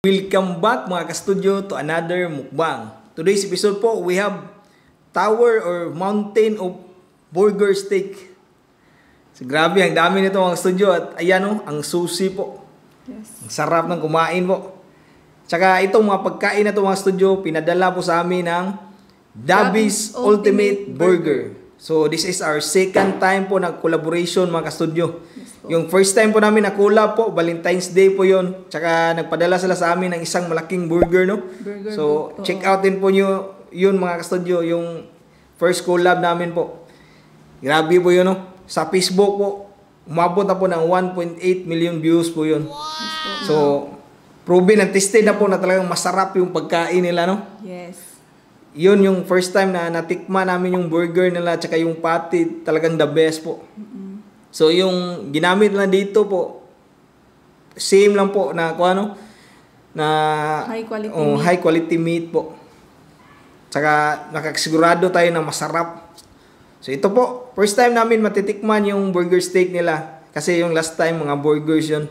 Welcome back mga ka-studio to another mukbang. Today's episode po, we have tower or mountain of burger steak. So, grabe, ang dami nito mga studio at ayan o, ang sushi po. Yes. Ang sarap ng kumain po. Tsaka itong mga pagkain na ito mga studio, pinadala po sa amin ng Davi's Ultimate Burger. So this is our second time po na collaboration mga ka-studio. Yes, yung first time po namin na collab po, Valentine's Day po yon. Tsaka nagpadala sila sa amin ng isang malaking burger, no? Burger So book, check out din po nyo yun mga ka-studio, yung first collab namin po. Grabe po yun, no? Sa Facebook po, umabot na po ng 1.8 million views po yun. Yes, So proven and tested na po na talagang masarap yung pagkain nila, no? Yes. Yun yung first time na natikman namin yung burger nila tsaka yung patty, talagang the best po. So yung ginamit lang dito po, same lang po na kung ano, na High quality meat. high quality meat po. Tsaka nakasigurado tayo na masarap. So ito po, first time namin matitikman yung burger steak nila. Kasi yung last time mga burgers yun.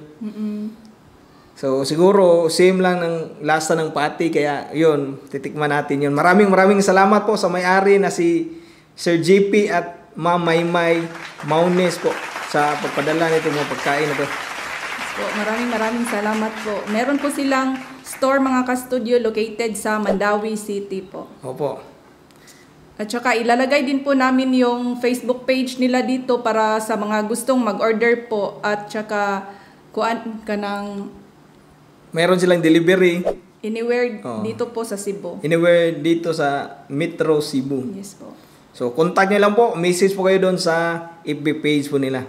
So siguro same lang ng lasa ng patty, kaya yun, titikman natin yun. Maraming salamat po sa may-ari na si Sir JP at Ma'am Maymay Maunes po sa pagpadala nito mga pagkain na to. Yes po. Maraming salamat po. Meron po silang store mga ka-studio located sa Mandawi City po. Opo. At saka ilalagay din po namin yung Facebook page nila dito para sa mga gustong mag-order po at saka kuan ka ng Meron silang delivery anywhere Oo. dito po sa Cebu. anywhere dito sa Metro Cebu. Yes po. So contact nyo lang po, message po kayo doon sa FB page po nila.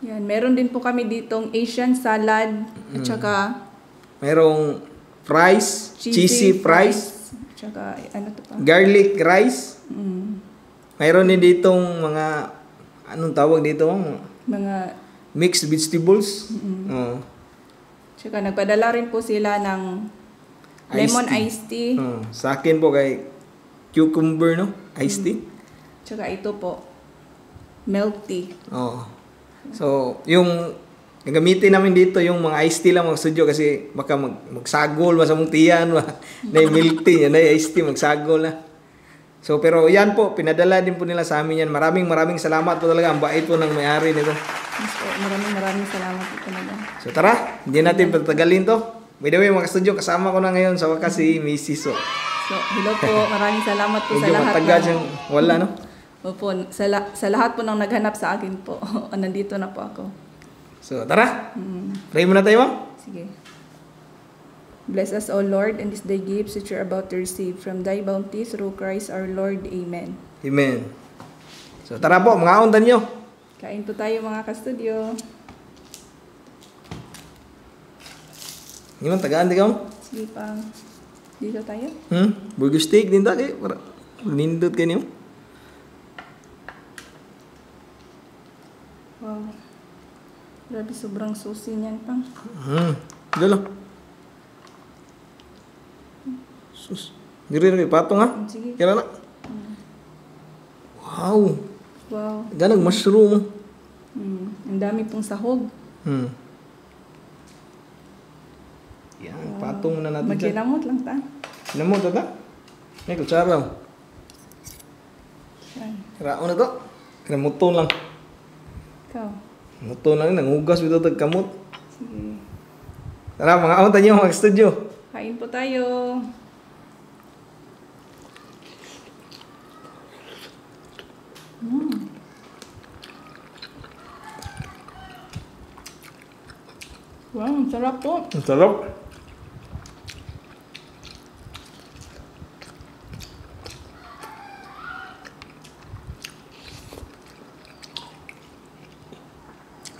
Yan, meron din po kami ditong Asian salad at saka Merong fries, cheesy fries, at saka ano to pa? garlic rice. Mm, Mayroon din ditong mga, anong tawag dito? mga Mixed vegetables. Oo. Tsaka nagpadala rin po sila ng lemon iced tea. Sa akin po kay cucumber, no? Iced tea. Tsaka ito po, milk tea. Oo. So, yung gagamitin namin dito yung mga iced tea lang mga studio kasi baka magsagol sa mong tiyan, na yung milk tea, na yung iced tea, magsagol na. So, pero yan po, pinadala din po nila sa amin yan. Maraming salamat po talaga. Ang bait po ng may-ari nito. Yes po, maraming salamat po talaga. So, tara, hindi natin patagalin to. By the way, mga studio, kasama ko na ngayon sa wakas si Mrs. So, Hello po, maraming salamat po sa medyo lahat. matagal siyang wala, no? Opo, sa lahat po ng naghanap sa akin po. Nandito na po ako. So, tara. Pray muna tayo, ma'am. Sige. Bless us, O Lord, and this day gifts which you are about to receive from thy bounty through Christ our Lord. Amen. Amen. So, tara po, mga ondan nyo. Kain po tayo mga ka-studio. Hindi man, tagaan, di ka, ma'am? Sige pa. Dito tayo. Burger steak din tayo. Para nindot kayo niyo. Wow. Grabe, sobrang susi niyan pang. Dalo. Sus. Diri na patong ha. Sige. Kaya na. Wow. Wow. Ganag mushroom. Ang dami pong sahog. Yan, patong na natin dyan. Magkinamot lang ta. Sinamot ito ta? May kutsara. Yan. Kiraon na to. Kinamuton lang. Ikaw. Muton lang. Nangugas ito tagkamot. Sige. Tara, mga ondan nyo, mga studio. Kain po tayo. Wow, ang sarap po. Ang sarap.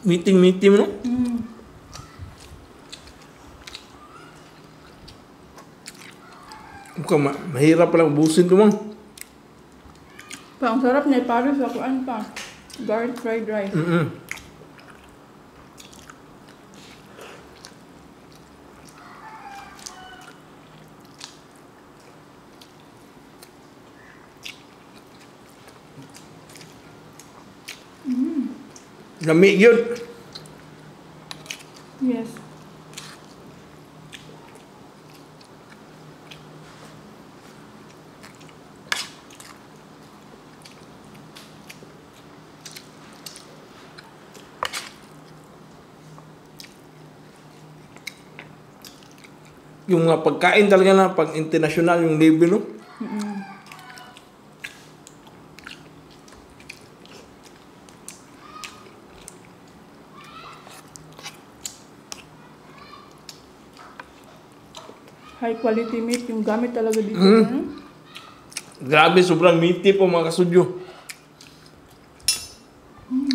Meeting, no? Mukhang mahirap palang ubusin ito, ma'am. Pa, ang sarap niya. Paris ako, ano pa? Garlic fried rice. Lami yun. Yes. yung mga pagkain talaga na pag international yung level, no? High quality meat yung gamit talaga dito. Grabe, sobrang meaty po mga kasudyo.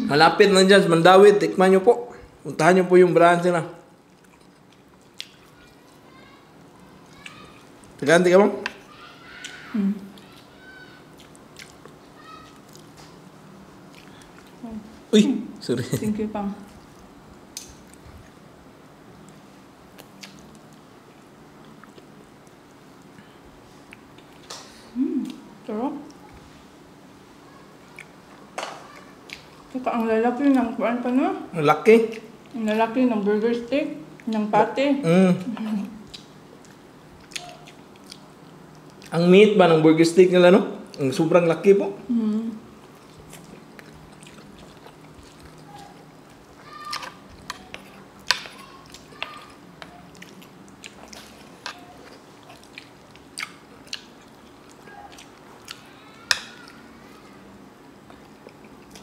Malapit na dyan sa Mandawi, tikman nyo po. Puntahan nyo po yung branch nila. Tiganti ka mo? Uy, sorry. Thank you, Pang. Sarap. Saka ang lalaki ng kuan pa no? Ang laki. Ang lalaki ng burger steak, ng pate. Ang meat ba ng burger steak nila, no? Ang sobrang laki po.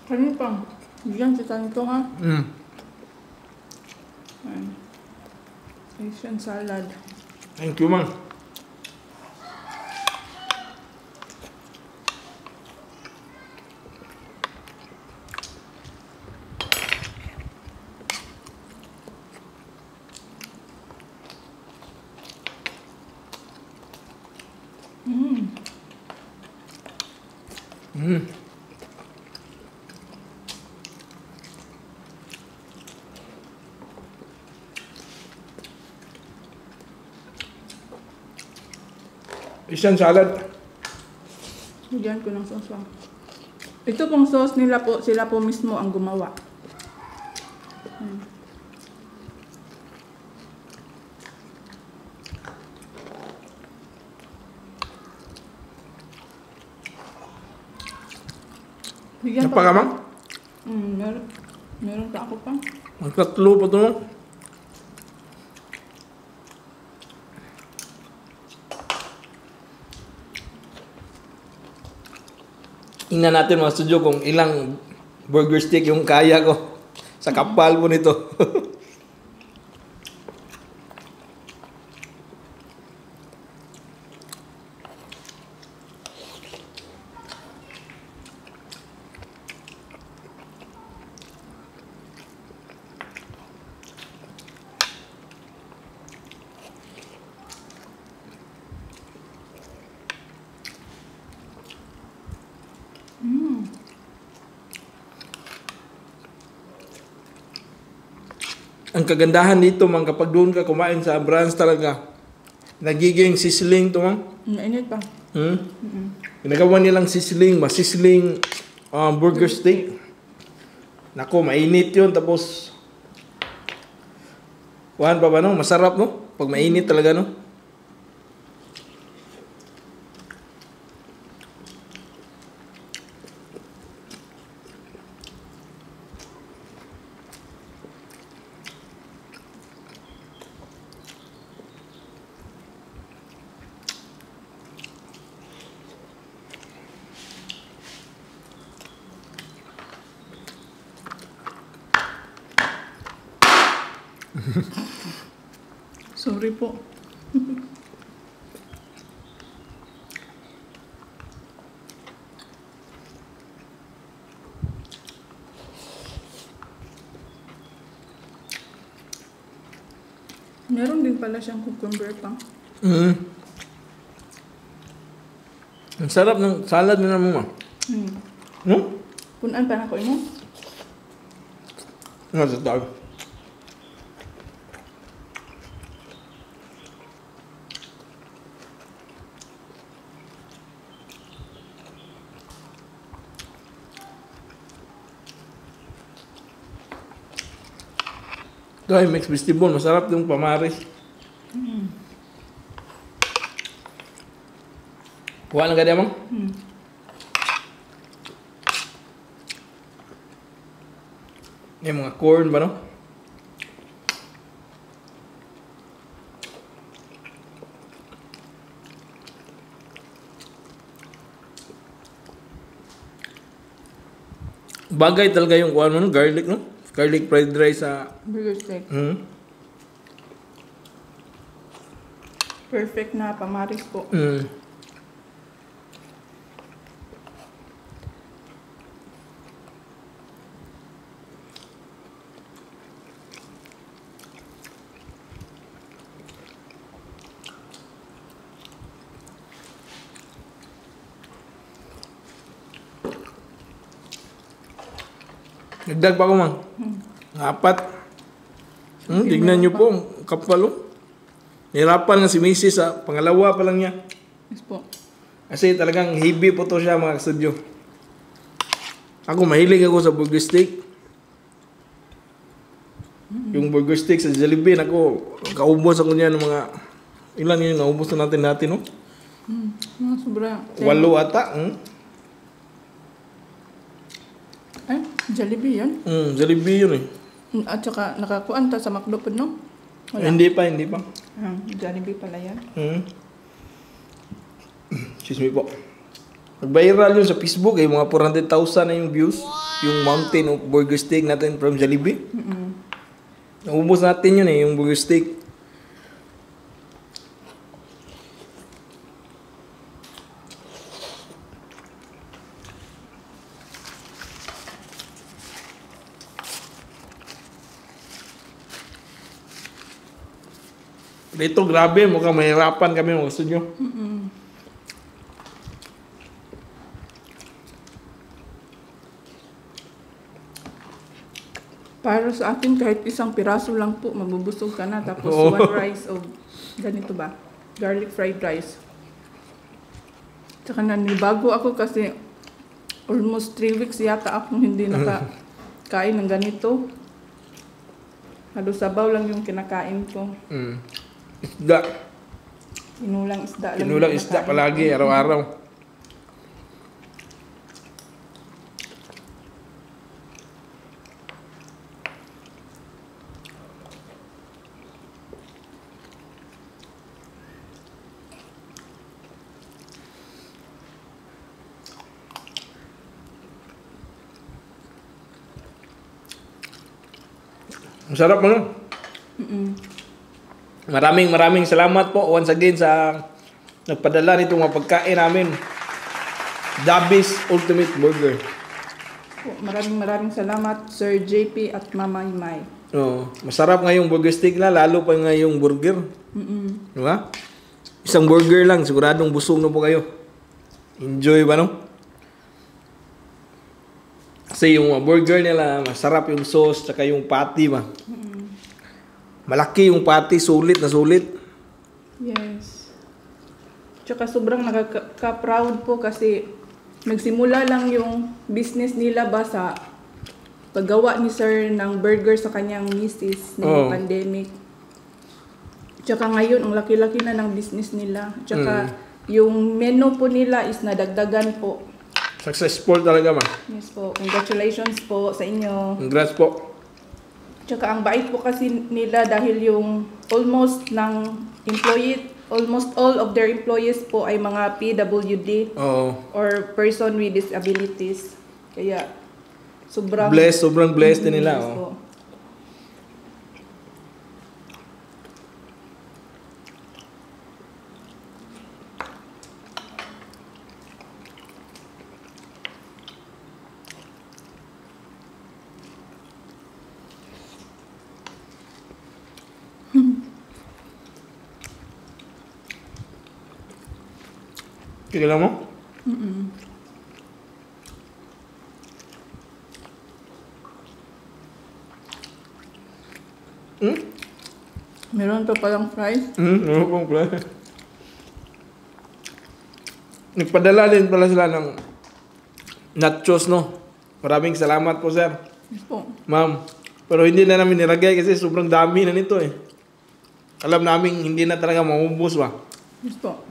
Kani Pang, bigyan kita nito ha. Ayan. Asian salad. Thank you, man. Asian salad. Bigyan ko ng sauce Pang. Ito pong sauce nila po, sila po mismo ang gumawa. Bigyan Napa ka, ma'am? Meron pa ako Pang. Magtatlo pa ito, no? Tingnan natin mga studio kung ilang burger steak yung kaya ko sa kapal po nito. Ang kagandahan dito, man, kapag doon ka kumain sa branch talaga, nagiging sizzling to, man. Mainit pa. Ginagawa nilang sizzling, masisling burger steak. Nako, mainit yun. Tapos, kuhan pa ba, no? Masarap, no? Pag mainit talaga, no? Sorry po. Meron din pala siyang cucumber Pang. Ang sarap ng salad na mo, ma. No? Punan pa na ko ino. Nga sa tao. Ito ay mixed vegetable. Masarap yung pamaris. Kuha lang ka diya, ma'am? Yung mga corn ba, no? Bagay talaga yung kuan mo, no? Garlic, no? Garlic fried rice sa... Burger steak. Mm. Perfect na pamaris po. Mm. Nagdag pa ko, mang. 4. Tignan nyo po, ang kapal, oh. Nihirapan nga si Mrs. sa pangalawa pa lang niya. Yes po. Kasi talagang heavy po to siya, mga studio. Ako, mahilig ako sa burger steak. Yung burger steak sa Jollibee, ako, kaubos ako niya ng mga... Ilan yun, naubos na natin, no? Sobra. 8 ata. Ay, Jollibee yan. Jollibee yun, eh. At saka nakakuan ta sa McDo po, no? Hindi pa. Jollibee pala yan. Excuse me po. Nag-viral yun sa Facebook, eh. Mga 400,000 na yung views. Yung mountain of burger steak natin from Jollibee. Naubos natin yun, eh, yung burger steak. Dito, grabe, mukhang mahirapan kami, mga gusto nyo. Para sa akin, kahit isang piraso lang po, mabubusog ka na. Tapos Oo. 1 rice of, ganito ba? Garlic fried rice. Tsaka nanibago ako kasi almost 3 weeks yata akong hindi nakakain ng ganito. Halos sabaw lang yung kinakain ko. Isda. Inulang isda lang. Kinulang yung isda kinakain palagi, ko. araw-araw. Ang sarap, ano? Maraming salamat po once again sa nagpadala nitong mga pagkain namin. Dabis Ultimate Burger. Po, maraming salamat Sir JP at Mama Imay. Oh, masarap nga yung burger steak na, lalo pa nga yung burger. Di ba? Isang burger lang, siguradong busog na po kayo. Enjoy ba, no? Kasi yung burger nila, masarap yung sauce, tsaka yung patty ba. Malaki yung patty, sulit na sulit. Yes. Tsaka sobrang nakaka-proud po kasi nagsimula lang yung business nila ba sa paggawa ni Sir ng burger sa kanyang misis ng pandemic. Tsaka ngayon, ang laki-laki na ng business nila. Tsaka yung menu po nila is nadagdagan po. Successful talaga, ma. Yes po. Congratulations po sa inyo. Congrats po. Tsaka ang bait po kasi nila dahil yung almost all of their employees po ay mga PWD Oo. or person with disabilities. Kaya sobrang Sobrang blessed din nila. yes Oh. po. Kailan mo? Meron pa palang fries. Ano pong plan? Nagpadala din pala sila ng nachos, no? Maraming salamat po, sir. Yes po. Ma'am. Pero hindi na namin nilagay kasi sobrang dami na nito eh. Alam namin hindi na talaga maubos ba. Yes po.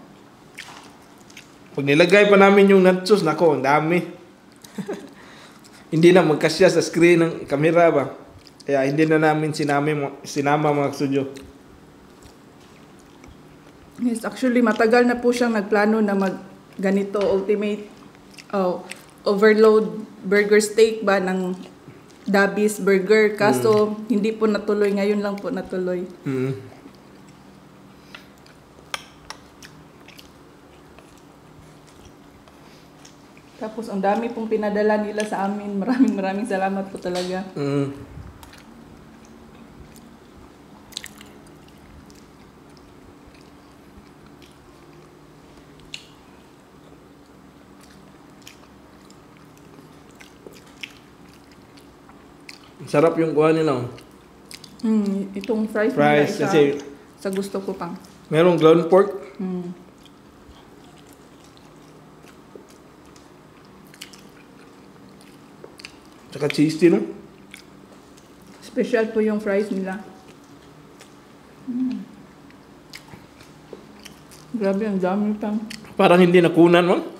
Pag nilagay pa namin yung nachos, nako, ang dami. Hindi na magkasya sa screen ng kamera ba. Kaya hindi na namin sinama mga studio. Yes, actually matagal na po siyang nagplano na mag ganito overload burger steak ba ng Dabis Burger. Kaso, hindi po natuloy. Ngayon lang po natuloy. Mm. Tapos, ang dami pong pinadala nila sa amin. Maraming salamat po talaga. Mm. Sarap yung kuha nila. Itong fries, Fries, nila, kasi sa gusto ko pang. merong ground pork. Tsaka cheesy, no? Special po yung fries nila. Grabe, ang dami pang. Parang hindi nakunan, no?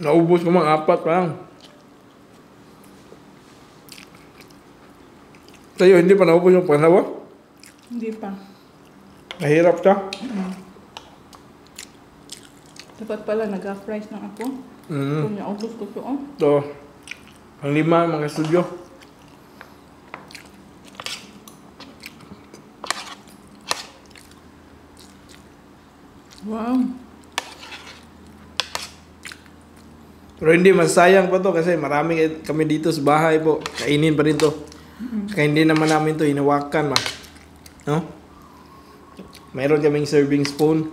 Naubos ko mga 4 pa lang. Sa'yo, hindi pa naubos yung pangalawa? Hindi pa. Nahirap siya. Dapat pala, nag-half price lang ako. Kung naubos ko to, oh. Ito, ang 5 mga studio. Wow. Pero hindi, masayang pa to kasi marami kami dito sa bahay po. Kainin pa rin to. Kaya hindi naman namin to hinawakan, ma. No? Mayroon kaming serving spoon.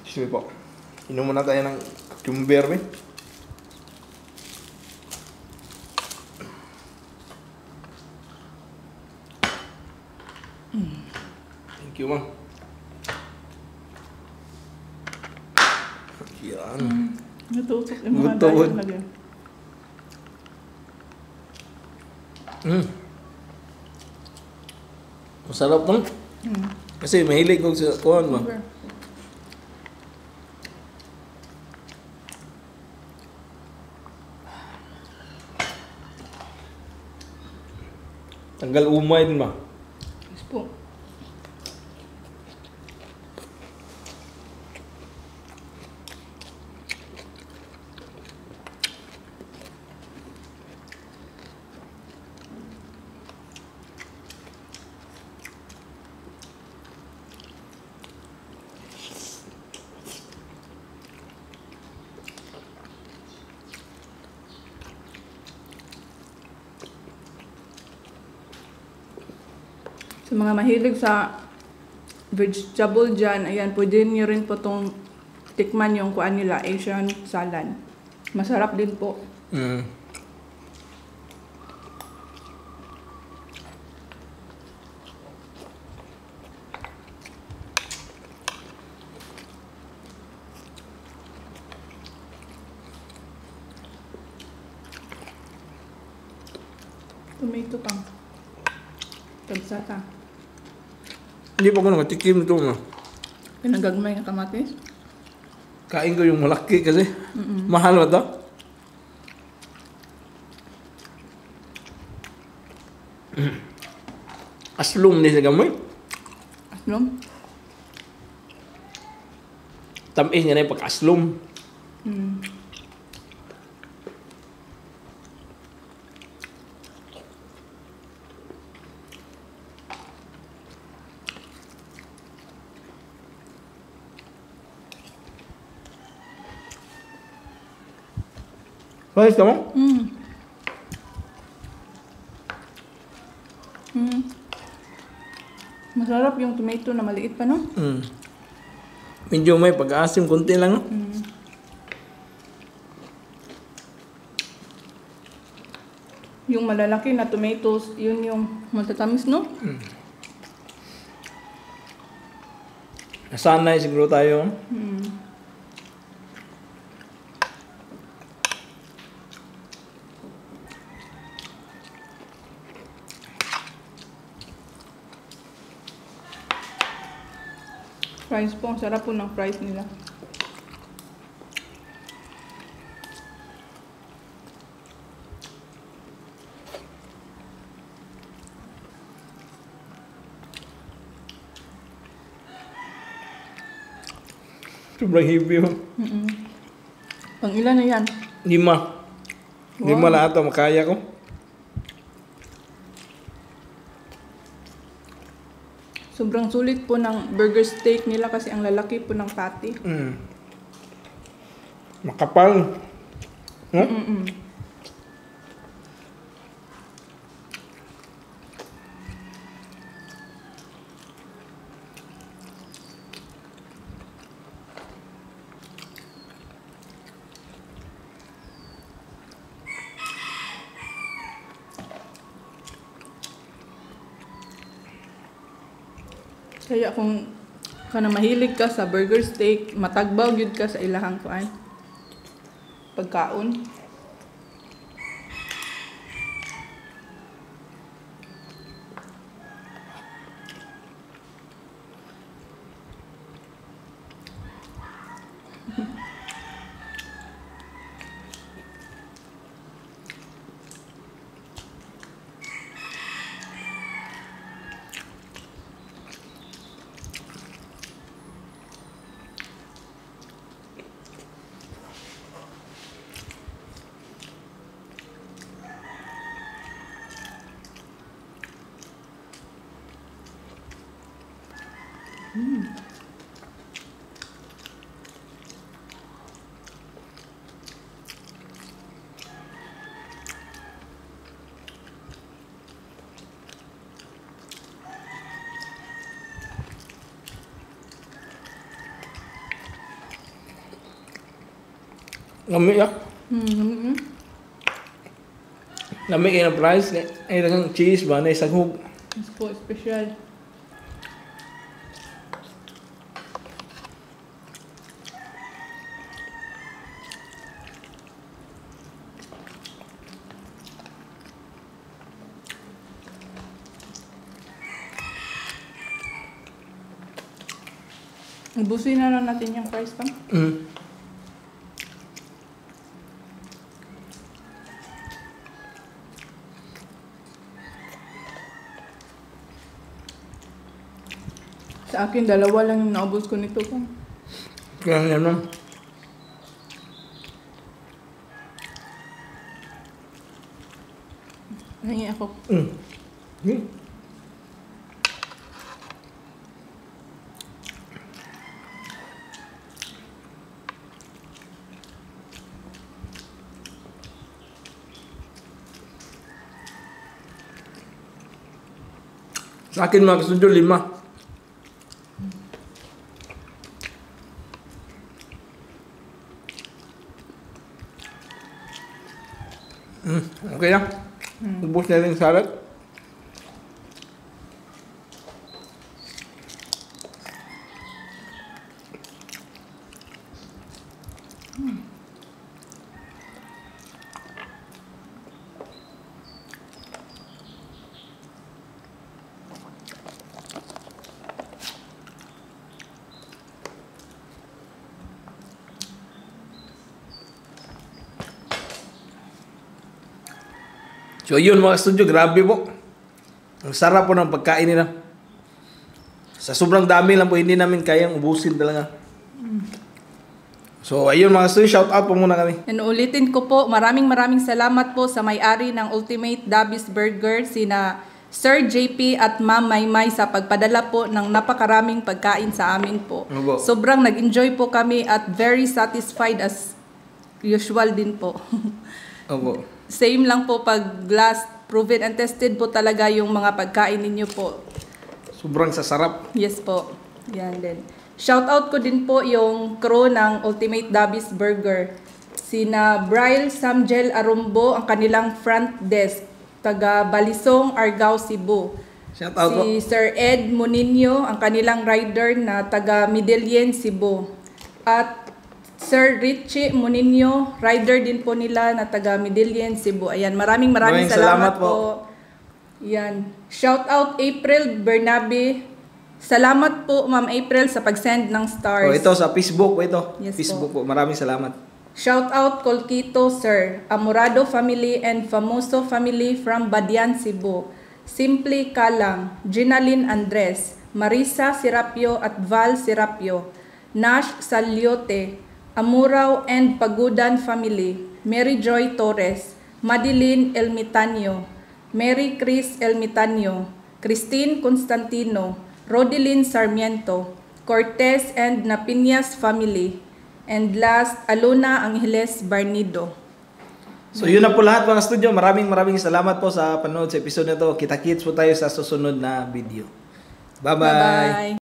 Sige po. Inom muna tayo ng cucumber, eh. Thank you, ma. Yan. Natutok yung mga Gutuhod. dahil lagi. Masarap, no? Kasi mahilig ko sa kuhan, ma. Super. Tanggal umay din, ma. Yes po. Sa mga mahilig sa vegetable dyan, ayan, pwede nyo rin po itong tikman yung kuan nila, Asian salad. Masarap din po. Tomato pang. Tagsata. Hindi pa ako nakatikim ito, ma. Pinagagmay na kamatis. Kain ko yung malaki kasi. Mahal ba ito? Aslum ni sa gamay. Aslom. Tamis nga na yung pag-aslum. Ayos ka mo? Masarap yung tomato na maliit pa, no? Medyo may pag-asim, konti lang, no? Yung malalaki na tomatoes, yun yung matatamis, no? Nasanay siguro tayo. Fries po, ang sarap po ng fries nila. Sobrang heavy mo. Pang ilan na yan? 5. 5 lahat ito, makaya ko. Sobrang sulit po ng burger steak nila kasi ang lalaki po ng patty. Makapal. No? Kaya kung kana mahilig ka sa burger steak, matagbaw gyud ka sa ilahang kuan. Pagkaon. Lami ya. Mm-hmm. Lami kayo ng price. Ay, dagang cheese ba? Na isang hug. Mas po, special. Ubusin na lang natin yung fries pang. Sa akin, 2 lang yung naubos ko nito pang. Kaya naman. Nangi ako. Sa akin mga kasundo, 5. Okay na. Ubus na rin yung salad. So yun mga studio, grabe po. Ang sarap po ng pagkain nila. Sa sobrang dami lang po, hindi namin kayang ubusin talaga. So ayun mga studio, shout out po muna kami. And ulitin ko po, maraming salamat po sa may-ari ng Ultimate Dabis Burger, sina Sir JP at Ma'am Maymay sa pagpadala po ng napakaraming pagkain sa amin po. Opo. Sobrang nag-enjoy po kami at very satisfied as usual din po. Opo. Same lang po pag last proven and tested po talaga yung mga pagkain ninyo po. Sobrang sasarap. Yes po. Yan din. Shout out ko din po yung crew ng Ultimate Dabis Burger. Sina Bryle Samjel Arumbo, ang kanilang front desk. Taga Balisong, Argao, Cebu. Shout out po. Si Sir Ed Moninho, ang kanilang rider na taga Midilien, Cebu. At Sir Richie Moninho, rider din po nila na taga Midilien, Cebu. Ayan, maraming salamat po. Yan. Shout out April Bernabe Salamat po, Ma'am April, sa pag-send ng stars. Oh, ito sa Facebook po ito. Yes Facebook po. Maraming salamat. Shout out Colquito, sir. Amorado family and Famoso family from Badian, Cebu. Simply Kalang, Ginaline Andres, Marisa Serapio at Val Serapio, Nash Saliote, Amuraw and Pagudan family, Mary Joy Torres, Madeline Elmitanio, Mary Chris Elmitanio, Christine Constantino, Rodelyn Sarmiento, Cortez and Napiñas family, and last, Alona Angeles Barnido. So yun na po lahat mga studio. Maraming salamat po sa panood sa episode na to. Kita-kits po tayo sa susunod na video. Bye-bye! Bye-bye!